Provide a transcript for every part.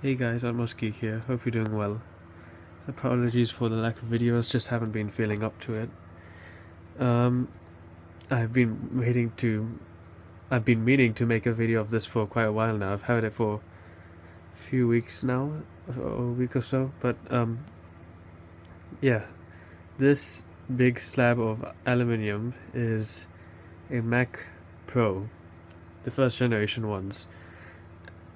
Hey guys, Almost Geek here. Hope you're doing well. Apologies for the lack of videos, just haven't been feeling up to it. Um, I've been waiting to. I've been meaning to make a video of this for quite a while now. I've had it for a few weeks now, a week or so. But yeah, this big slab of aluminium is a Mac Pro, the first generation ones,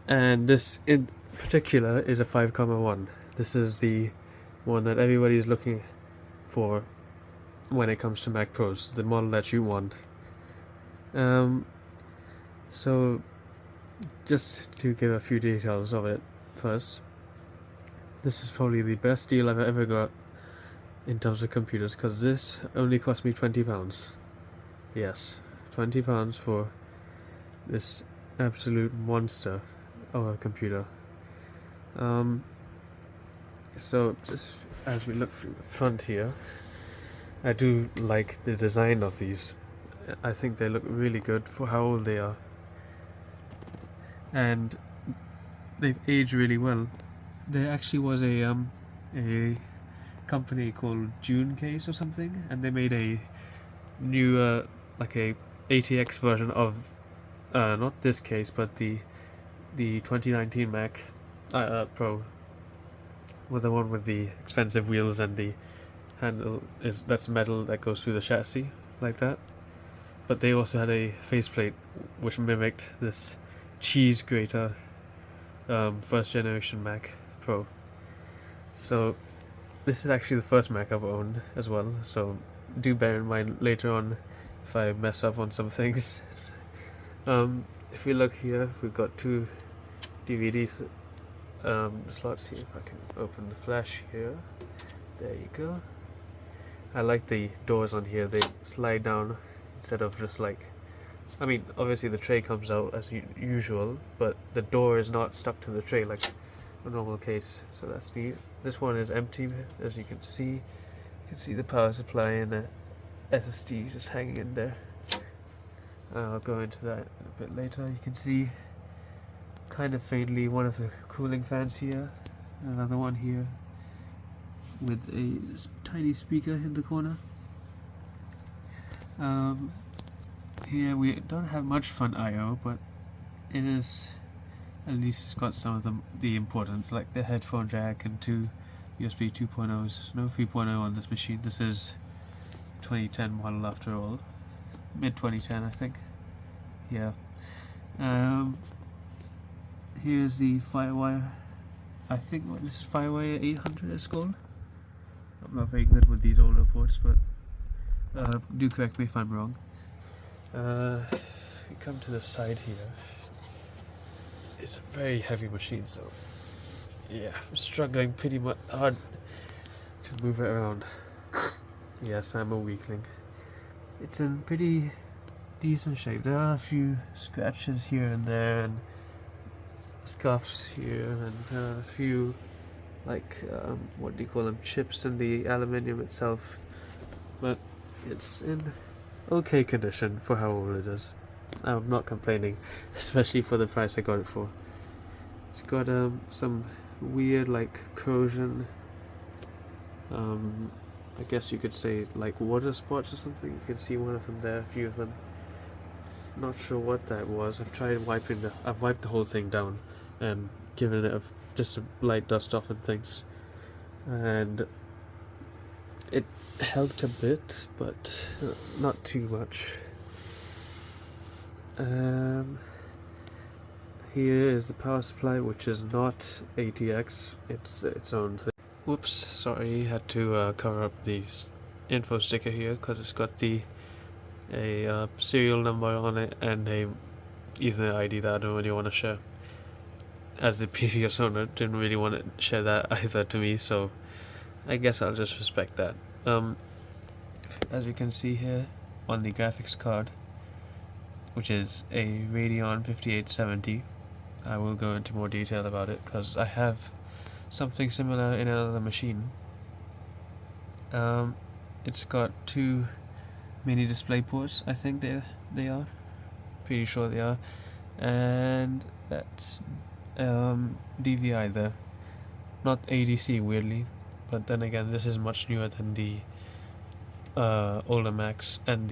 and this in particular is a 5.1. This is the one that everybody is looking for when it comes to Mac Pros, the model that you want. Um, so just to give a few details of it first, this is probably the best deal I've ever got in terms of computers, because this only cost me £20. Yes, £20 for this absolute monster of a computer. So just as we look through the front here, I do like the design of these. I think they look really good for how old they are, and they've aged really well. There actually was a company called June Case or something, and they made a new like a ATX version of not this case, but the 2019 Mac Pro, with the one with the expensive wheels, and the handle that's metal that goes through the chassis like that. But they also had a faceplate which mimicked this cheese grater first generation Mac Pro. So this is actually the first Mac I've owned as well, so do bear in mind later on if I mess up on some things. If we look here, we've got two DVD slots here. If I can open the flash here, there you go. I like the doors on here, they slide down instead of just like, I mean, obviously the tray comes out as usual, but the door is not stuck to the tray like a normal case, so that's neat. This one is empty, as you can see. You can see the power supply and the SSD just hanging in there. I'll go into that a bit later. You can see kind of faintly one of the cooling fans here, another one here with a tiny speaker in the corner. Here we don't have much front I/O, but it is, at least it's got some of the importance, like the headphone jack and two USB 2.0s. No 3.0 on this machine. This is 2010 model after all, mid 2010 I think. Yeah. Here's the Firewire. I think what this is, Firewire 800 it's called. I'm not very good with these older ports, but do correct me if I'm wrong. We come to the side here. It's a very heavy machine, so yeah, I'm struggling pretty much hard to move it around. Yes, I'm a weakling. It's in pretty decent shape. There are a few scratches here and there, and scuffs here, and a few like what do you call them, chips in the aluminium itself, but it's in okay condition for how old it is. I'm not complaining, especially for the price I got it for. It's got some weird like corrosion, I guess you could say like water spots or something. You can see one of them there, a few of them. Not sure what that was. I've wiped the whole thing down and given it just a light dust off and things, and it helped a bit, but not too much. Here is the power supply, which is not ATX, it's its own thing. Whoops, sorry, had to cover up the info sticker here because it's got a serial number on it and a Ethernet ID that I don't really want to share, as the previous owner didn't really want to share that either to me, so I guess I'll just respect that. As you can see here on the graphics card, which is a Radeon 5870, I will go into more detail about it because I have something similar in another machine. It's got two mini display ports, I think they are, pretty sure they are, and that's DVI there, not ADC weirdly, but then again this is much newer than the older Macs, and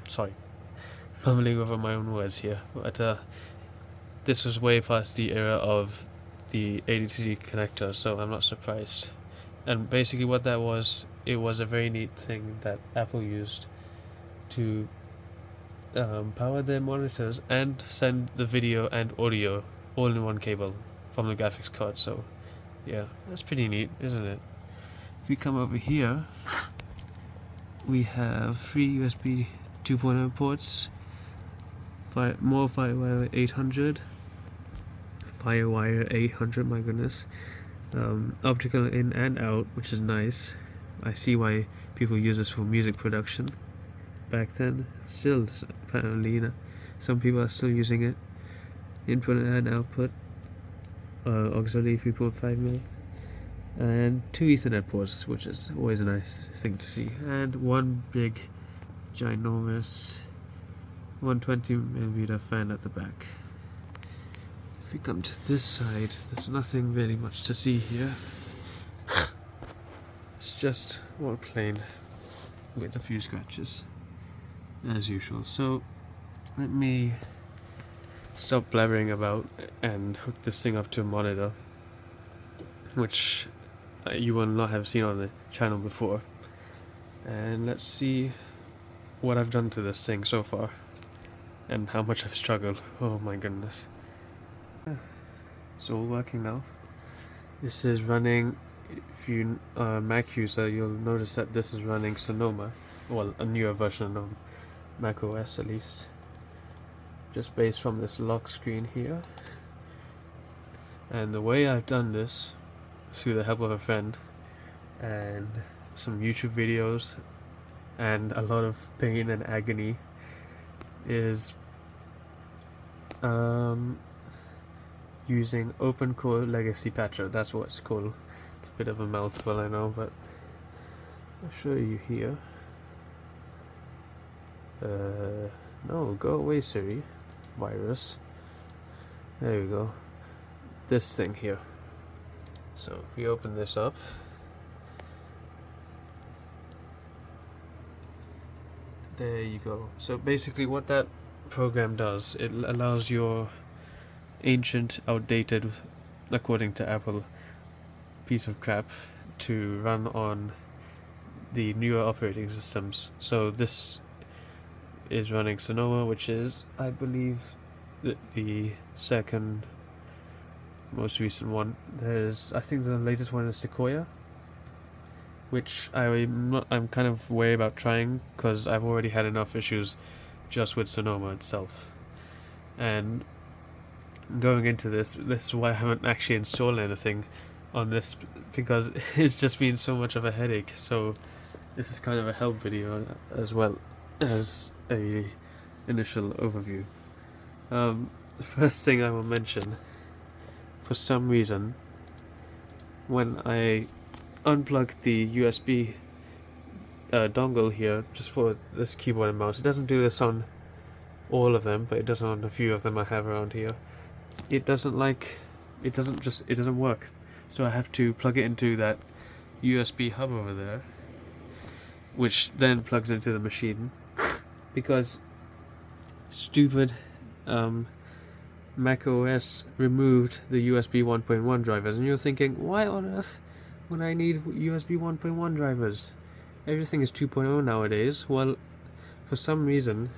sorry, mumbling over my own words here, but this was way past the era of the ADC connector, so I'm not surprised. And basically what that was, it was a very neat thing that Apple used to power their monitors and send the video and audio all in one cable from the graphics card. So yeah, that's pretty neat, isn't it? If we come over here, we have 3 USB 2.0 ports, more FireWire 800, FireWire 800, my goodness, optical in and out, which is nice. I see why people use this for music production. Back then, still apparently, some people are still using it. Input and output, auxiliary 3.5mm, and 2 Ethernet ports, which is always a nice thing to see, and one big, ginormous 120mm fan at the back. If we come to this side, there's nothing really much to see here. It's just all plain with a few scratches, as usual. So let me stop blabbering about and hook this thing up to a monitor, which you will not have seen on the channel before, and let's see what I've done to this thing so far and how much I've struggled. Oh my goodness. It's all working now. This is running, if you are a Mac user, you'll notice that this is running Sonoma, well, a newer version of Mac OS at least, just based from this lock screen here. And the way I've done this, through the help of a friend and some YouTube videos and a lot of pain and agony, is using OpenCore Legacy Patcher. That's what it's called. It's a bit of a mouthful, I know, but I'll show you here. No, go away, Siri. Virus. There we go. This thing here. So if we open this up, there you go. So basically what that program does, it allows your ancient, outdated, according to Apple, piece of crap to run on the newer operating systems. So this is running Sonoma, which is, I believe, the second most recent one. I think the latest one is Sequoia, which I'm kind of wary about trying because I've already had enough issues just with Sonoma itself. And going into this is why I haven't actually installed anything on this, because it's just been so much of a headache. So this is kind of a help video as well as a initial overview. The first thing I will mention, for some reason, when I unplug the USB dongle here, just for this keyboard and mouse, it doesn't do this on all of them, but it does on a few of them I have around here. It doesn't work. So I have to plug it into that USB hub over there, which then plugs into the machine, because stupid Mac OS removed the USB 1.1 drivers, and you're thinking, why on earth would I need USB 1.1 drivers? Everything is 2.0 nowadays. Well, for some reason,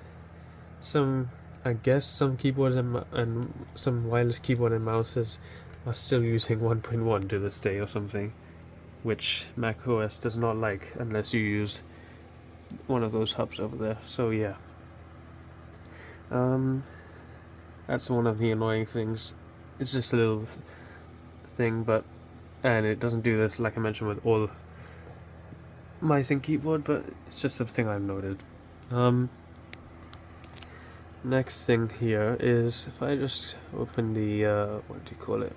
I guess some keyboards and some wireless keyboard and mouses are still using 1.1 to this day or something, which Mac OS does not like unless you use one of those hubs over there. So yeah, that's one of the annoying things. It's just a little thing, and it doesn't do this, like I mentioned, with all mice and keyboard, but it's just something I've noted. Next thing here is, if I just open the what do you call it?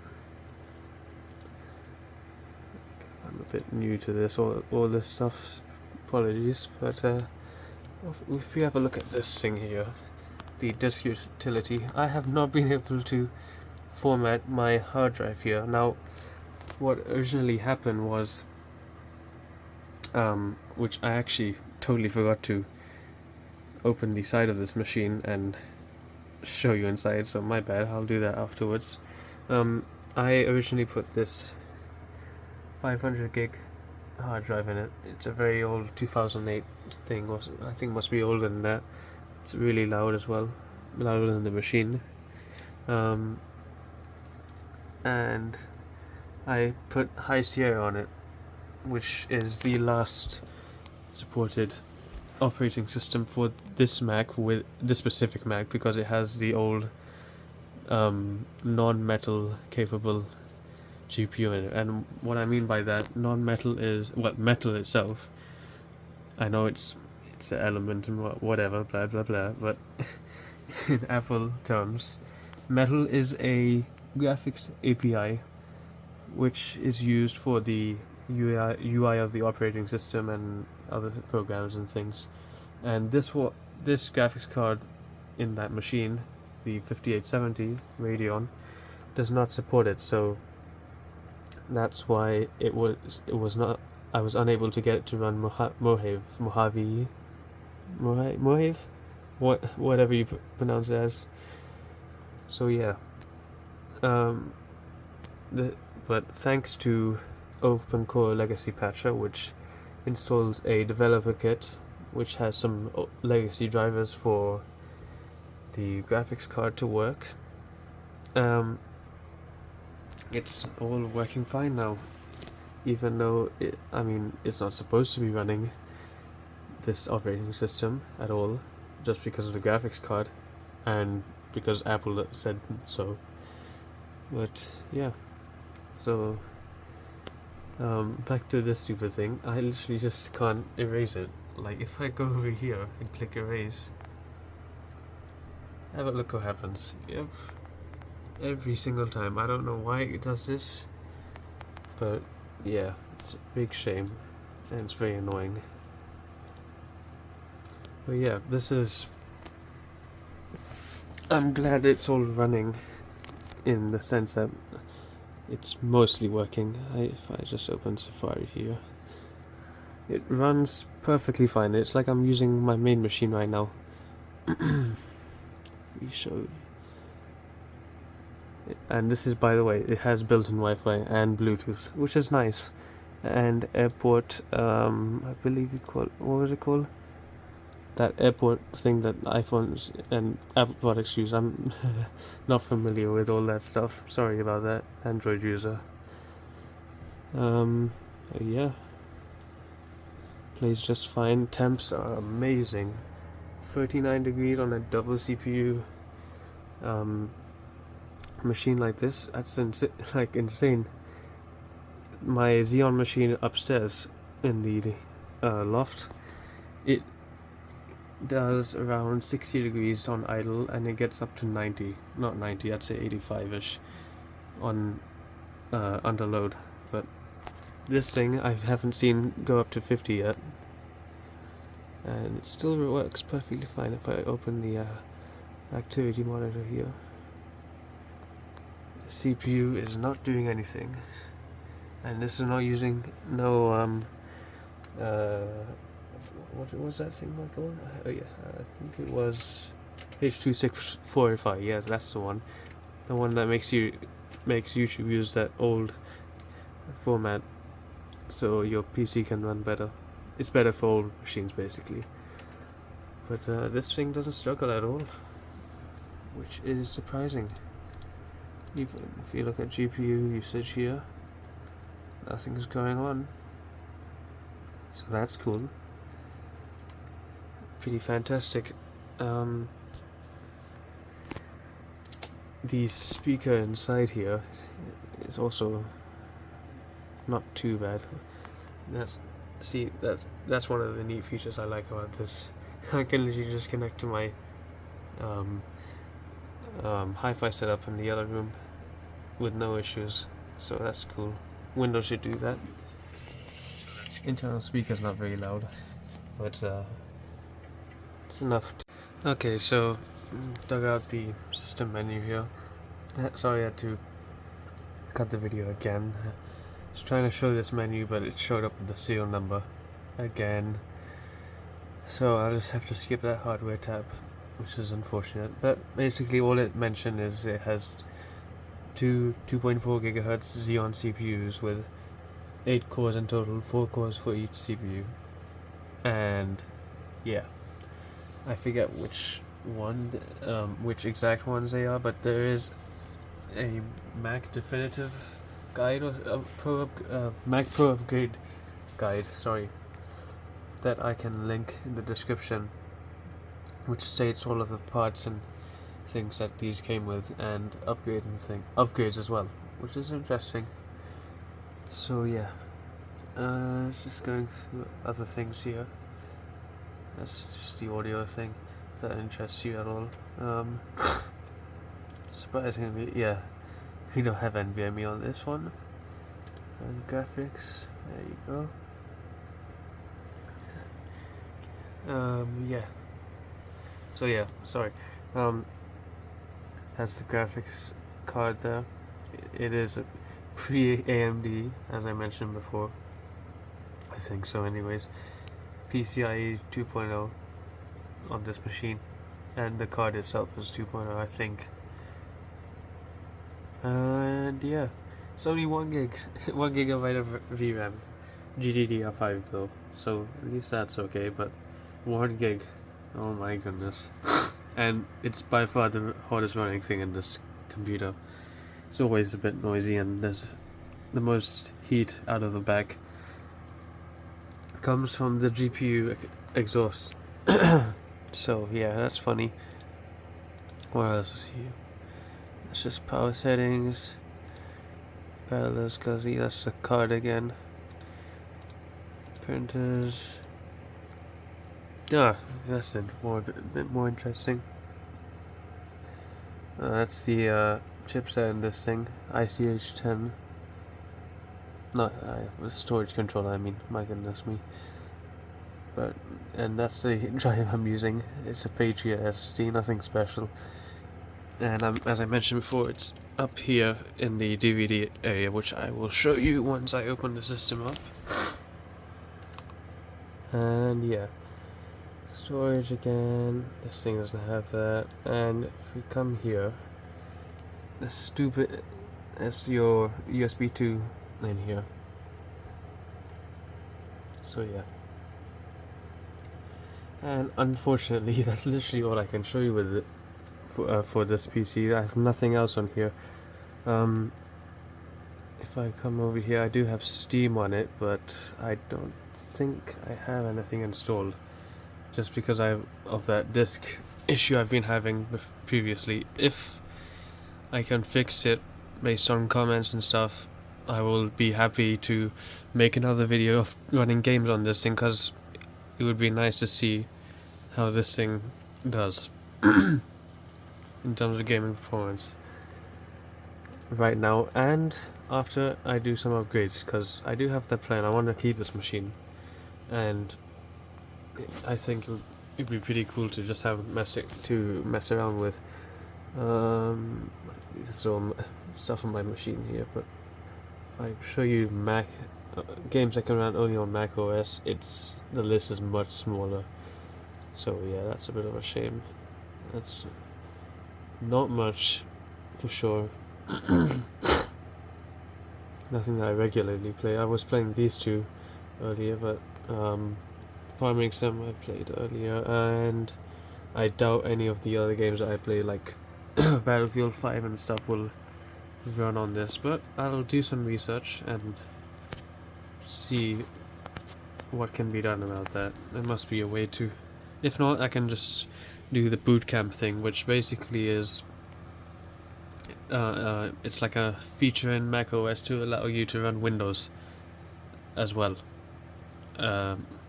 I'm a bit new to this, all this stuff. Apologies, but if you have a look at this thing here, the disk utility, I have not been able to format my hard drive here. Now, what originally happened was, which I actually totally forgot to open the side of this machine and show you inside, so my bad, I'll do that afterwards. I originally put this 500 gig hard drive in it. It's a very old 2008 thing, I think must be older than that. It's really loud as well, louder than the machine. And I put High Sierra on it, which is the last supported operating system for this Mac, with this specific Mac, because it has the old non-metal capable GPU in it. And what I mean by that, non-metal is, well, metal itself, I know it's an element and whatever, blah blah blah, but in Apple terms, metal is a graphics API which is used for the UI of the operating system and other programs and things. And this graphics card in that machine, the 5870 Radeon, does not support it, so that's why it was not. I was unable to get it to run Mojave, whatever you pronounce it as. So yeah, but thanks to OpenCore Legacy Patcher, which installs a developer kit which has some legacy drivers for the graphics card to work, it's all working fine now, even though it's not supposed to be running this operating system at all, just because of the graphics card and because Apple said so. But yeah, so back to this stupid thing. I literally just can't erase it. Like, if I go over here and click erase, have a look what happens. Yep, every single time. I don't know why it does this, but yeah, it's a big shame and it's very annoying. But yeah, I'm glad it's all running, in the sense that it's mostly working. If I just open Safari here, it runs perfectly fine. It's like I'm using my main machine right now. We show. And this is, by the way, it has built-in Wi-Fi and Bluetooth, which is nice. And airport, I believe you call, what was it called? That airport thing that iPhones and Apple products use. I'm not familiar with all that stuff. Sorry about that, Android user. Yeah, plays just fine. Temps are amazing. 39 degrees on a double CPU machine like this. That's insane. My Xeon machine upstairs in the loft, it does around 60 degrees on idle, and it gets up to 90, not 90, I'd say 85ish on under load. But this thing I haven't seen go up to 50 yet, and it still works perfectly fine. If I open the activity monitor here, the CPU is not doing anything, and this is not using what was that thing called? Oh yeah, I think it was H.264. Yes, that's the one that makes YouTube use that old format so your PC can run better. It's better for old machines basically. But this thing doesn't struggle at all, which is surprising. Even if you look at GPU usage here, nothing's going on, so that's cool. Pretty fantastic. The speaker inside here is also not too bad. That's one of the neat features I like about this. I can literally just connect to my hi-fi setup in the other room with no issues, so that's cool. Windows should do that. Internal speaker's not very loud, but it's enough. Okay, so dug out the system menu here. Sorry, I had to cut the video again. I was trying to show this menu, but it showed up with the serial number again. So I'll just have to skip that hardware tab, which is unfortunate. But basically all it mentioned is it has two 2.4 gigahertz Xeon CPUs with 8 cores in total, 4 cores for each CPU. And yeah, I forget which exact ones they are, but there is a Mac definitive guide or Mac Pro upgrade guide, sorry, that I can link in the description, which states all of the parts and things that these came with, and upgrades as well, which is interesting. So yeah, just going through other things here. That's just the audio thing, if that interests you at all. Surprisingly, yeah, we don't have NVMe on this one. And graphics, there you go. Yeah. So yeah, sorry. That's the graphics card there. It is a pre-AMD, as I mentioned before. I think so anyways. PCIe 2.0 on this machine, and the card itself is 2.0, I think. And yeah, it's only 1 gigabyte of VRAM, GDDR5 though, so at least that's okay. But 1 gig, oh my goodness. And it's by far the hardest running thing in this computer. It's always a bit noisy, and there's the most heat out of the back comes from the GPU exhaust. So yeah, that's funny. What else is here? It's just power settings, parallel SCSI, that's the card again. Printers. That's a bit more interesting. That's the chipset in this thing, ICH10. Not storage controller, I mean, my goodness me. And that's the drive I'm using. It's a Patriot SD, nothing special. And as I mentioned before, it's up here in the DVD area, which I will show you once I open the system up. And yeah, storage again, this thing doesn't have that. And if we come here, that's your USB 2 in here. So yeah, and unfortunately that's literally all I can show you with it for this PC. I have nothing else on here. If I come over here, I do have Steam on it, but I don't think I have anything installed, just because of that disk issue I've been having previously. If I can fix it based on comments and stuff, I will be happy to make another video of running games on this thing, because it would be nice to see how this thing does in terms of gaming performance right now, and after I do some upgrades, because I do have that plan. I want to keep this machine, and I think it'd be pretty cool to just have mess around with some stuff on my machine here. But if I show you Mac games that can run only on Mac OS, the list is much smaller. So yeah, that's a bit of a shame. That's not much for sure. Nothing that I regularly play. I was playing these two earlier, but Farming Sim I played earlier, and I doubt any of the other games that I play, like Battlefield 5 and stuff, will run on this. But I'll do some research and see what can be done about that. There must be a way to. If not, I can just do the boot camp thing, which basically is it's like a feature in Mac OS to allow you to run Windows as well,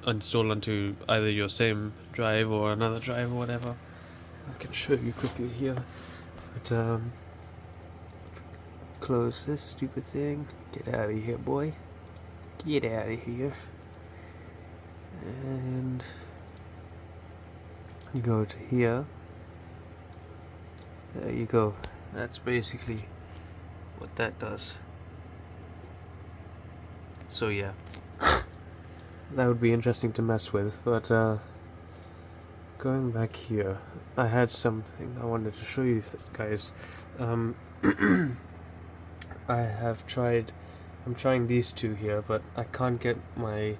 install onto either your same drive or another drive or whatever. I can show you quickly here, but close this stupid thing. Get out of here, boy. Get out of here. And you go to here, There you go. That's basically what that does. So yeah, that would be interesting to mess with, but going back here, I had something I wanted to show you guys. I'm trying these two here, but I can't get my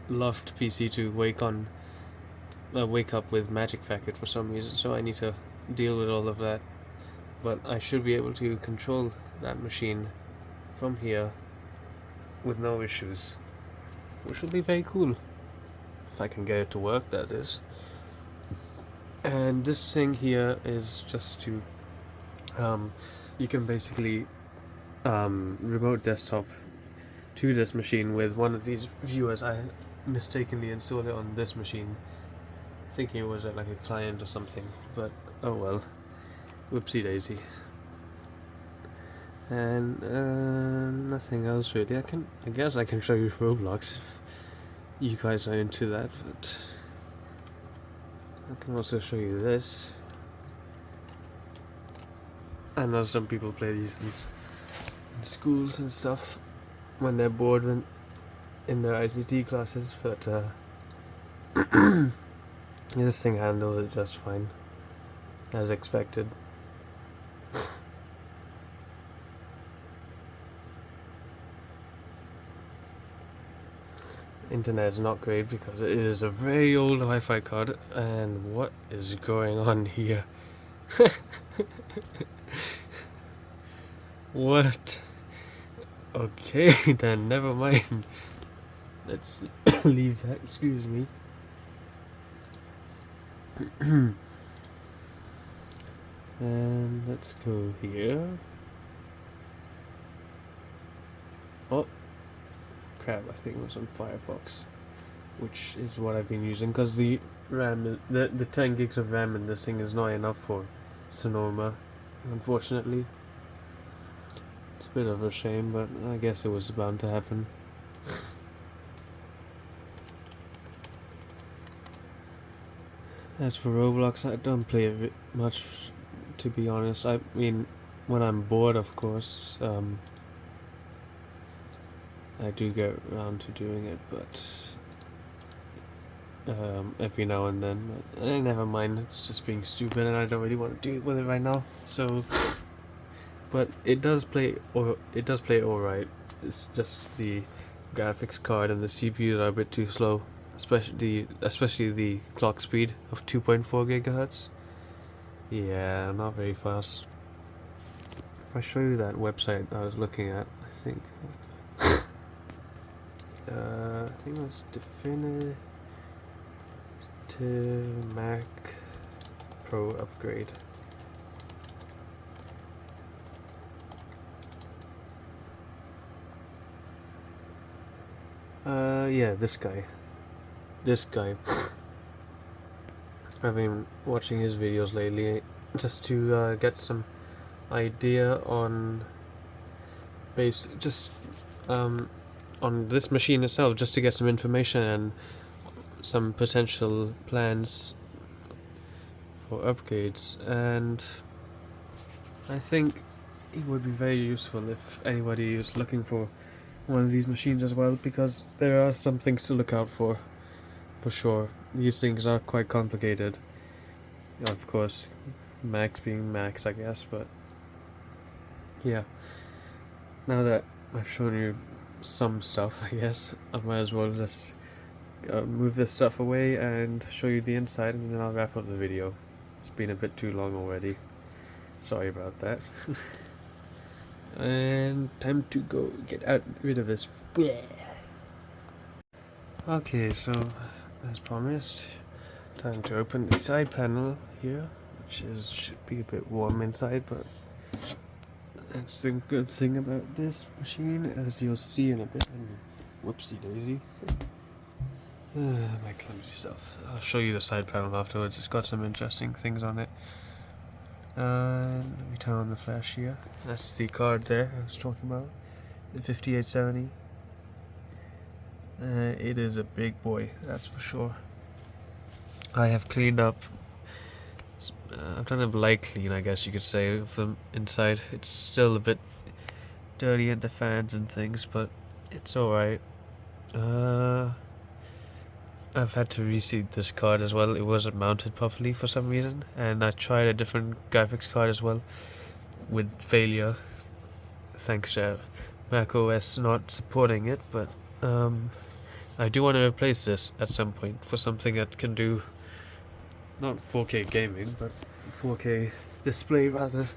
loft PC to wake up with Magic Packet for some reason, so I need to deal with all of that. But I should be able to control that machine from here with no issues, which will be very cool if I can get it to work, that is. And this thing here is just to you can basically remote desktop to this machine with one of these viewers. I mistakenly installed it on this machine, thinking it was like a client or something, but oh well, whoopsie daisy. And nothing else really. I guess I can show you Roblox if you guys are into that, but I can also show you this. I know some people play these in schools and stuff when they're bored in their ICT classes, but this thing handles it just fine, as expected. Internet is not great because it is a very old Wi-Fi card, and what is going on here? What? Okay, then never mind. Let's leave that, excuse me. And let's go here. Oh crap, I think it was on Firefox, which is what I've been using, because the RAM, the 10 gigs of RAM in this thing is not enough for Sonoma, unfortunately. It's a bit of a shame, but I guess it was bound to happen. As for Roblox, I don't play it much, to be honest. I mean, when I'm bored, of course, I do get around to doing it, but every now and then. But never mind, it's just being stupid, and I don't really want to do it with it right now. So, but it does play alright. It's just the graphics card and the CPU are a bit too slow, especially the clock speed of 2.4 gigahertz. Yeah, not very fast. If I show you that website I was looking at, I think it was Definitive Mac Pro upgrade. Yeah, this guy. I've been watching his videos lately just to get some idea on on this machine itself, just to get some information and some potential plans for upgrades. And I think it would be very useful if anybody is looking for one of these machines as well, because there are some things to look out for sure. These things are quite complicated, of course, Macs being Macs, I guess, but yeah, now that I've shown you some stuff, I guess I might as well just move this stuff away and show you the inside, and then I'll wrap up the video. It's been a bit too long already, sorry about that. And time to go get rid of this. Okay, so as promised, time to open the side panel here, which should be a bit warm inside, but that's the good thing about this machine, as you'll see in a bit. Whoopsie daisy. My clumsy self. I'll show you the side panel afterwards. It's got some interesting things on it. Let me turn on the flash here. That's the card there I was talking about, the 5870. It is a big boy, that's for sure. I have cleaned up I've done a light clean, I guess you could say, of them inside. It's still a bit dirty at the fans and things, but it's alright. I've had to reseat this card as well. It wasn't mounted properly for some reason, and I tried a different graphics card as well with failure, thanks to Mac OS not supporting it. But I do want to replace this at some point for something that can do not 4K gaming, but 4K display rather.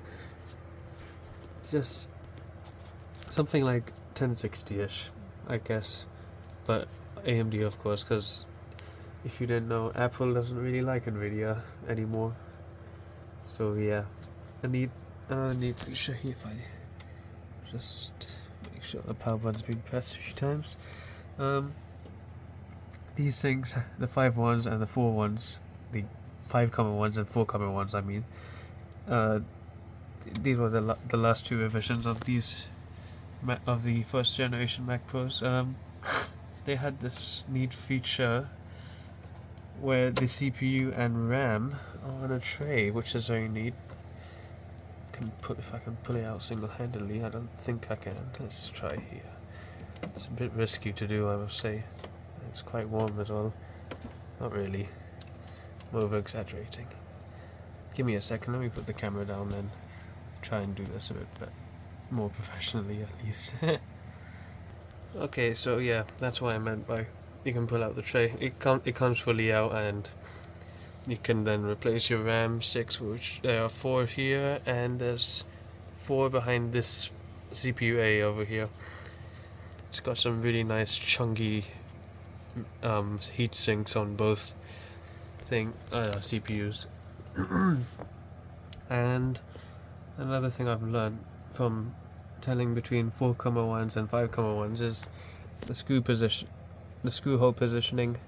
Just something like 1060ish, I guess, but AMD of course, because if you didn't know, Apple doesn't really like Nvidia anymore. So yeah, I need another neat feature here. If I just make sure the power button's been pressed a few times. These things, the 5 ones and the 4 ones, the 5 ones and 4 ones, I mean, these were the last 2 revisions of these of the first generation Mac Pros. They had this neat feature where the CPU and RAM are on a tray, which is very neat. If I can pull it out single-handedly, I don't think I can. Let's try here. It's a bit risky to do, I must say. It's quite warm as well. Not really. I'm over-exaggerating. Give me a second, let me put the camera down and try and do this a bit more professionally at least. Okay, so yeah, that's what I meant by you can pull out the tray. It comes fully out, and you can then replace your RAM sticks, which there are 4 here, and there's 4 behind this CPU A over here. It's got some really nice chunky heat sinks on both CPUs. And another thing I've learned from telling between 4 ones and 5 ones is the screw hole positioning.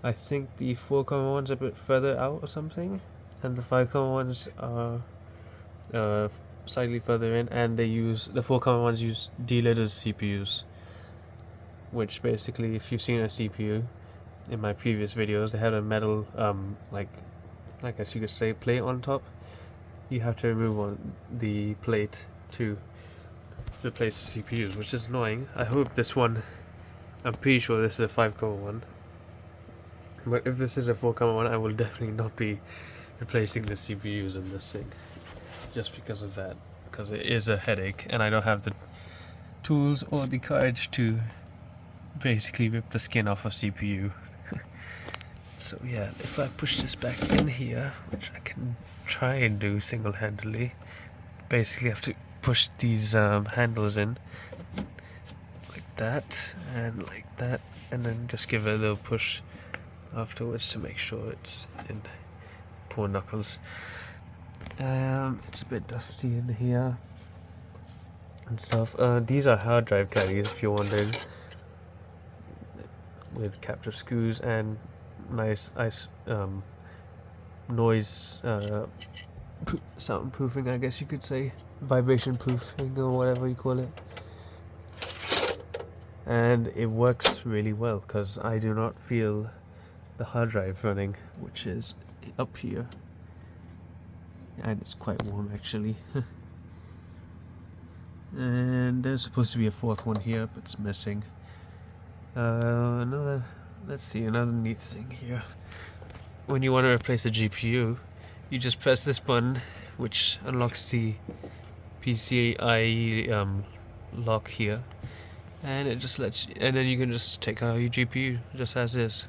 I think the 4 ones are a bit further out or something, and the 5 ones are slightly further in, and the 4 ones use delidded CPUs, which basically, if you've seen a CPU in my previous videos, they had a metal like I guess you could say plate on top. You have to remove the plate to replace the CPUs, which is annoying. I hope this one, I'm pretty sure this is a 5 one, but if this is a 4 one, I will definitely not be replacing the CPUs in this thing, just because of that, because it is a headache and I don't have the tools or the courage to basically rip the skin off a CPU. So yeah, if I push this back in here, which I can try and do single-handedly, basically I have to push these handles in like that and like that, and then just give it a little push afterwards to make sure it's in. Poor knuckles. It's a bit dusty in here and stuff. These are hard drive carriers, if you're wondering, with captive screws and nice noise soundproofing, I guess you could say, vibration proofing or whatever you call it. And it works really well because I do not feel the hard drive running, which is up here, and it's quite warm actually. And there's supposed to be a 4th one here, but it's missing. Let's see, another neat thing here. When you want to replace a GPU, you just press this button, which unlocks the PCIe lock here, and it just lets you, and then you can just take out your GPU just as is.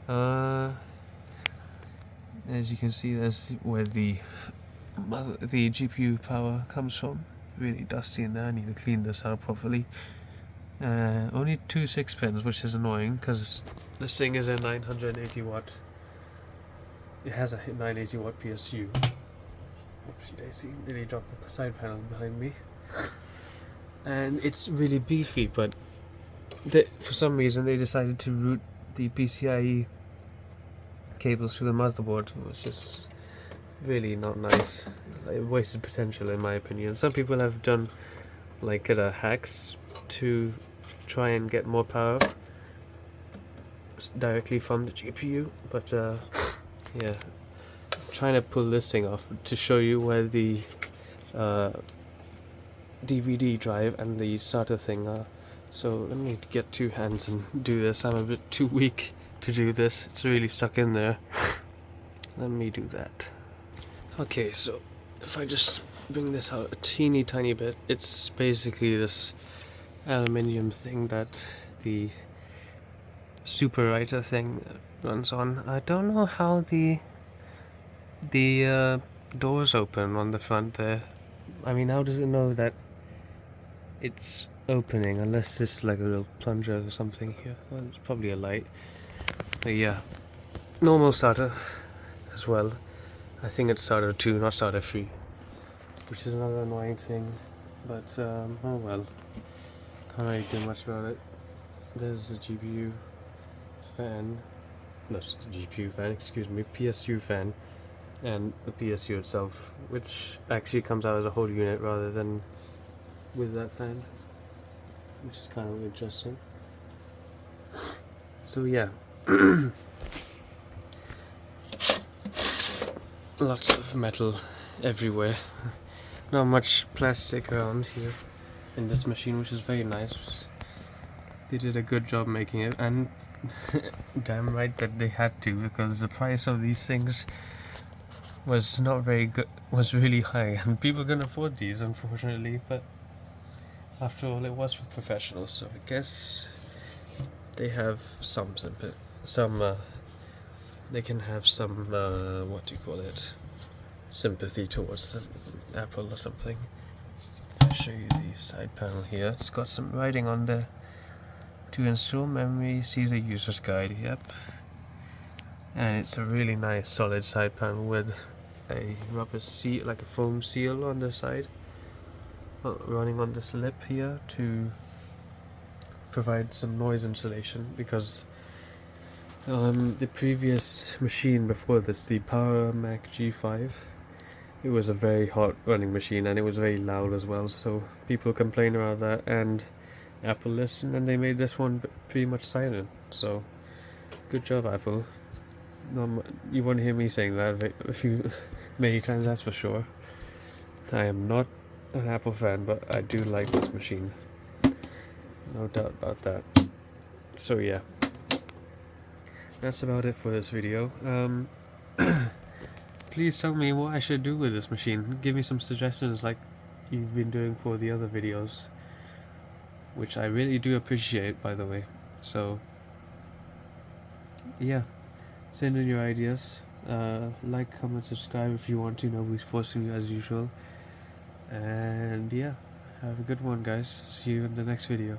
As you can see, that's where the GPU power comes from. Really dusty in there. I need to clean this out properly. Only 2 6-pins, which is annoying because this thing is a 980 watt. It has a 980 watt PSU. Oopsie daisy, nearly dropped the side panel behind me. And it's really beefy, but for some reason they decided to route the PCIe cables through the motherboard, which is really not nice. It wasted potential in my opinion. Some people have done like hacks to try and get more power directly from the GPU, but yeah, trying to pull this thing off to show you where the DVD drive and the SATA thing are. So let me get two hands and do this. I'm a bit too weak to do this. It's really stuck in there. Let me do that. Okay, so if I just bring this out a teeny tiny bit, it's basically this aluminium thing that the super writer thing runs on. I don't know how the doors open on the front there. I mean, how does it know that it's opening unless it's like a little plunger or something here? Well, it's probably a light. But yeah, normal SATA as well. I think it's SATA 2, not SATA 3, which is another annoying thing. But oh well, can't really do much about it. There's the GPU fan. No, it's GPU fan. Excuse me, PSU fan. And the PSU itself, which actually comes out as a whole unit rather than with that fan, which is kind of interesting. So yeah, lots of metal everywhere, not much plastic around here in this machine, which is very nice. They did a good job making it, and damn right that they had to, because the price of these things was not very good, was really high, and people can afford these, unfortunately. But after all, it was for professionals, so I guess they have they can have some what do you call it, sympathy towards Apple or something. I'll show you the side panel here. It's got some writing on there. To install memory, see the user's guide. Yep. And it's a really nice solid side panel with a rubber seal, like a foam seal on the side, running on this lip here to provide some noise insulation, because the previous machine before this, the Power Mac G5, it was a very hot running machine and it was very loud as well, so people complained about that and Apple listened and they made this one pretty much silent. So good job, Apple. You won't hear me saying that many times, that's for sure. I am not an Apple fan, but I do like this machine, no doubt about that. So yeah, that's about it for this video. Please tell me what I should do with this machine. Give me some suggestions like you've been doing for the other videos, which I really do appreciate, by the way. So yeah, send in your ideas. Like, comment, subscribe if you want to. Nobody's forcing you, as usual. And yeah, have a good one, guys. See you in the next video.